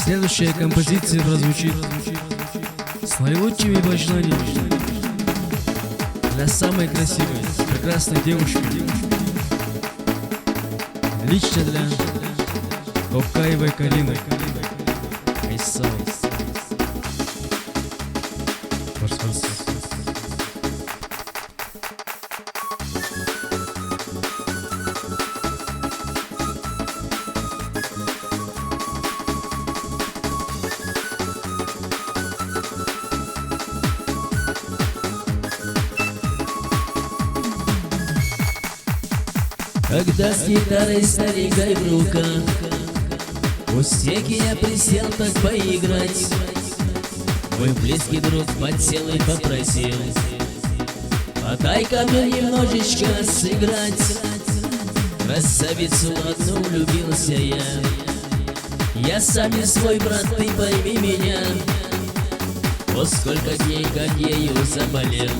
Следующая композиция прозвучит с наилучшими пожеланиями для самой красивой, прекрасной девушки. Лично для Кокаевой Карины. Айсау. Когда с гитарой старикой в руках у стеки я присел так поиграть, мой близкий друг подсел и попросил: подай-ка мне немножечко сыграть. Красавицу одну влюбился я сам не свой брат, ты пойми меня. Вот сколько дней, как ею заболел.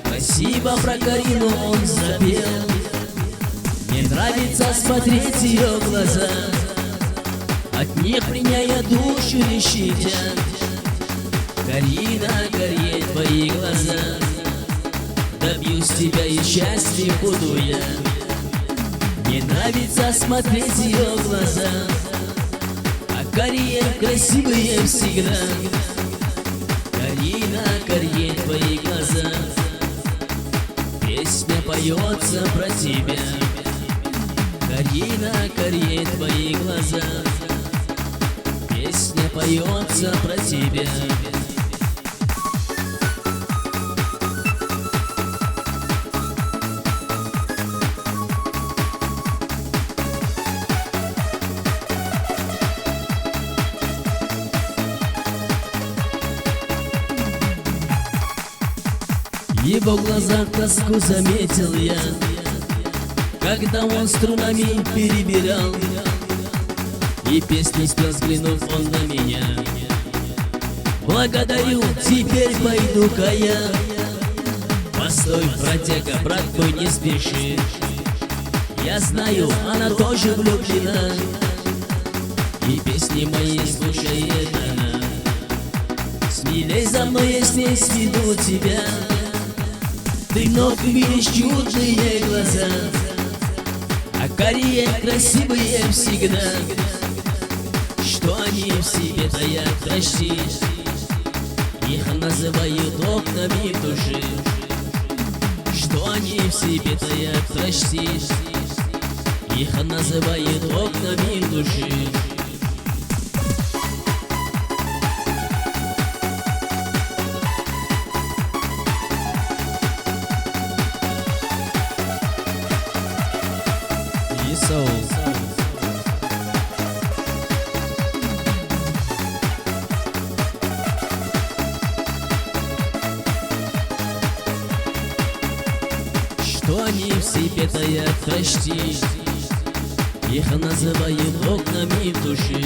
Спасибо про Карину он запел. Мне нравится смотреть ее глаза, от них меня я душу не щадя. Карина, горей твои глаза, добьюсь тебя и счастье буду я. Мне нравится смотреть ее глаза, а Кария красивые всегда. Карина, горей твои глаза, песня поется про тебя. Карина, горей твои глаза, песня поется про тебя. В его глазах тоску заметил я, когда он струнами перебирал и песни спел, взглянув он на меня. Благодарю, теперь пойду-ка я. Постой, братяка, брат мой, не спеши. Я знаю, она тоже влюблена, и песни мои слушает она. Смелей за мной, я с ней сведу тебя. Ты вновь видишь чудные глаза, а Кария красивые всегда. Что они в себе таят, прости, их называют окнами души. Что они в себе таят, прости, их называют окнами души. Что они в себе таят, прости, их называют окнами души.